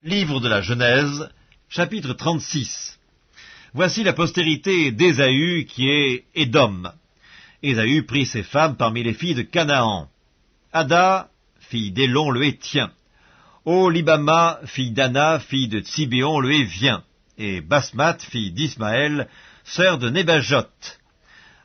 Livre de la Genèse, chapitre 36. Voici la postérité d'Ésaü qui est Édom. Ésaü prit ses femmes parmi les filles de Canaan. Ada, fille d'Élon le Héthien. Oholibama, fille d'Anna, fille de Tsibéon le Hévien. Et Basmath, fille d'Ismaël, sœur de Nébajot.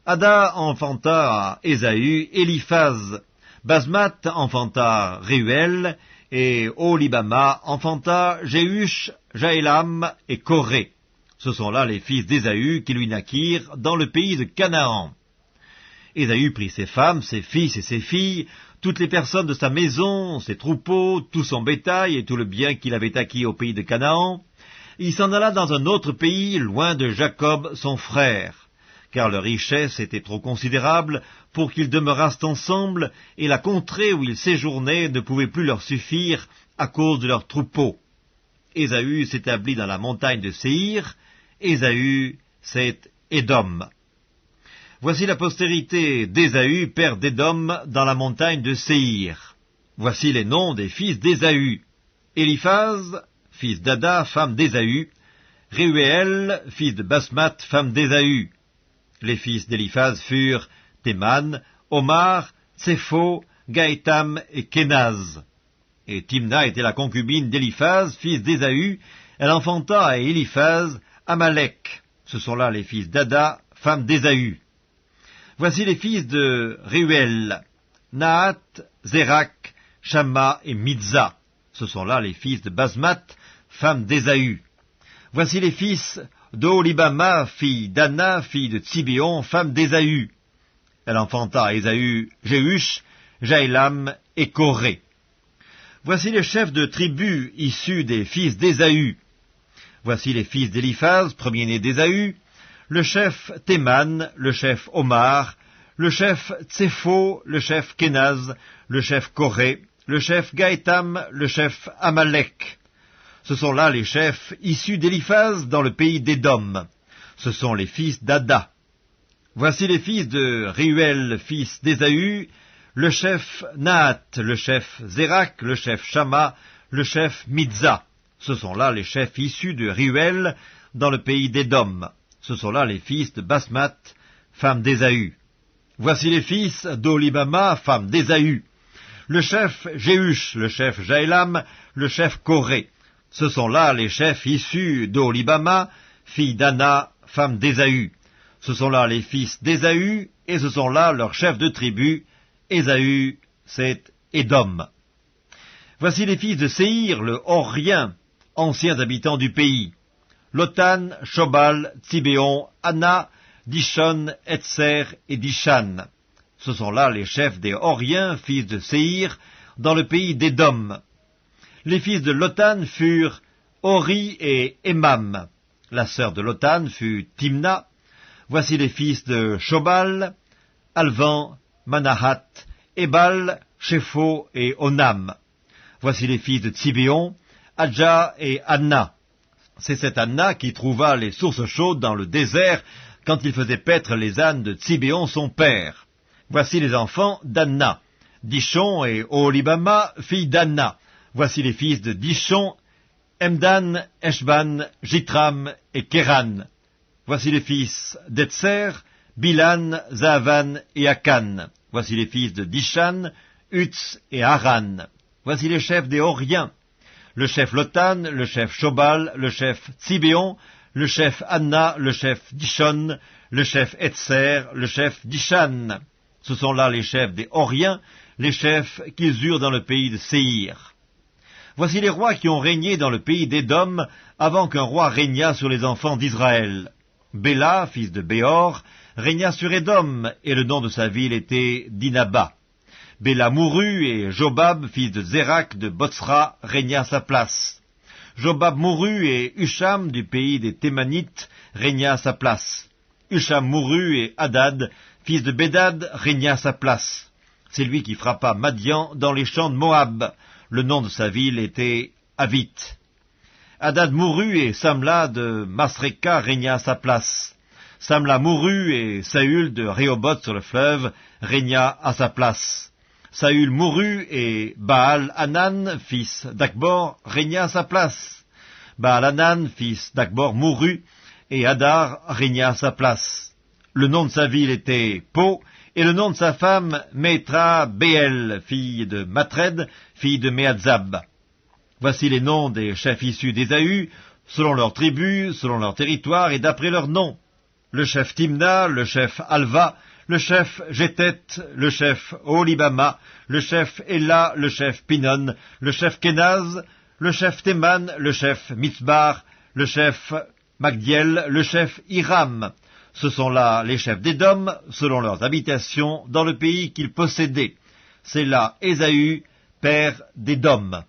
Ada enfanta à Ésaü Éliphaz. Basmath enfanta Réuel, et Oholibama enfanta Jéhush, Jaélam et Coré. Ce sont là les fils d'Ésaü qui lui naquirent dans le pays de Canaan. Ésaü prit ses femmes, ses fils et ses filles, toutes les personnes de sa maison, ses troupeaux, tout son bétail et tout le bien qu'il avait acquis au pays de Canaan. Il s'en alla dans un autre pays, loin de Jacob, son frère, car leur richesse était trop considérable pour qu'ils demeurassent ensemble, et la contrée où ils séjournaient ne pouvait plus leur suffire à cause de leurs troupeaux. Ésaü s'établit dans la montagne de Séhir. Ésaü, c'est Édom. Voici la postérité d'Ésaü, père d'Édom, dans la montagne de Séhir. Voici les noms des fils d'Ésaü. Éliphaz, fils d'Ada, femme d'Ésaü. Réuel, fils de Basmath, femme d'Ésaü. Les fils d'Éliphaz furent Théman, Omar, Tsépho, Gaétam et Kénaz. Et Timna était la concubine d'Éliphaz, fils d'Ésaü. Elle enfanta à Éliphaz Amalek. Ce sont là les fils d'Ada, femme d'Ésaü. Voici les fils de Réuel, Nahat, Zérak, Shamma et Midza. Ce sont là les fils de Basmath, femme d'Ésaü. Voici les fils d'Oholibama, fille d'Anna, fille de Tsibéon, femme d'Ésaü. Elle enfanta à Ésaü Jéhush, Jaélam et Coré. Voici les chefs de tribus issus des fils d'Ésaü. Voici les fils d'Éliphaz, premier-né d'Ésaü, le chef Théman, le chef Omar, le chef Tsépho, le chef Kénaz, le chef Coré, le chef Gaétam, le chef Amalek. Ce sont là les chefs issus d'Éliphaz dans le pays d'Édom. Ce sont les fils d'Ada. Voici les fils de Réuel, fils d'Ésaü, le chef Nahat, le chef Zérak, le chef Shamma, le chef Midza. Ce sont là les chefs issus de Réuel dans le pays d'Édom. Ce sont là les fils de Basmath, femme d'Ésaü. Voici les fils d'Oholibama, femme d'Ésaü. Le chef Jéhush, le chef Jaélam, le chef Coré. Ce sont là les chefs issus d'Oholibama, fille d'Anna, femme d'Ésaü. Ce sont là les fils d'Ésaü, et ce sont là leurs chefs de tribu. Ésaü, c'est Édom. Voici les fils de Séhir, le Horien, anciens habitants du pays. Lotan, Shobal, Tsibéon, Anna, Dishon, Etser et Dishan. Ce sont là les chefs des Horiens, fils de Séhir, dans le pays d'Édom. Les fils de Lotan furent Hori et Emam. La sœur de Lotan fut Timna. Voici les fils de Shobal, Alvan, Manahat, Ebal, Shépho et Onam. Voici les fils de Tsibéon, Adja et Anna. C'est cette Anna qui trouva les sources chaudes dans le désert quand il faisait paître les ânes de Tsibéon son père. Voici les enfants d'Anna, Dishon et Oholibama, fille d'Anna. Voici les fils de Dishon, Emdan, Eshban, Jitram et Kéran. Voici les fils d'Etser, Bilan, Zaavan et Akan. Voici les fils de Dishan, Utz et Haran. Voici les chefs des Horiens. Le chef Lotan, le chef Shobal, le chef Tsibéon, le chef Anna, le chef Dishon, le chef Etser, le chef Dishan. Ce sont là les chefs des Horiens, les chefs qu'ils eurent dans le pays de Séhir. Voici les rois qui ont régné dans le pays d'Édom avant qu'un roi régnât sur les enfants d'Israël. Béla, fils de Béor, régna sur Édom, et le nom de sa ville était Dinaba. Béla mourut, et Jobab, fils de Zérak de Botsra, régna à sa place. Jobab mourut, et Husham, du pays des Thémanites, régna à sa place. Husham mourut, et Hadad, fils de Bédad, régna à sa place. C'est lui qui frappa Madian dans les champs de Moab. Le nom de sa ville était Avit. Hadad mourut, et Samla de Masreka régna à sa place. Samla mourut, et Saül de Rehoboth sur le fleuve régna à sa place. Saül mourut et Baal-Hanan, fils d'Akbor, régna à sa place. Baal-Hanan, fils d'Akbor, mourut et Hadar régna à sa place. Le nom de sa ville était Po, et le nom de sa femme Métra Béel, fille de Matred, fille de Méadzab. Voici les noms des chefs issus d'Ésaü, selon leurs tribus, selon leur territoire et d'après leurs noms. Le chef Timna, le chef Alva, le chef Jétet, le chef Olibama, le chef Ella, le chef Pinon, le chef Kenaz, le chef Théman, le chef Mitzbar, le chef Magdiel, le chef Hiram. Ce sont là les chefs d'Édom, selon leurs habitations, dans le pays qu'ils possédaient. C'est là Ésaü, père d'Édom.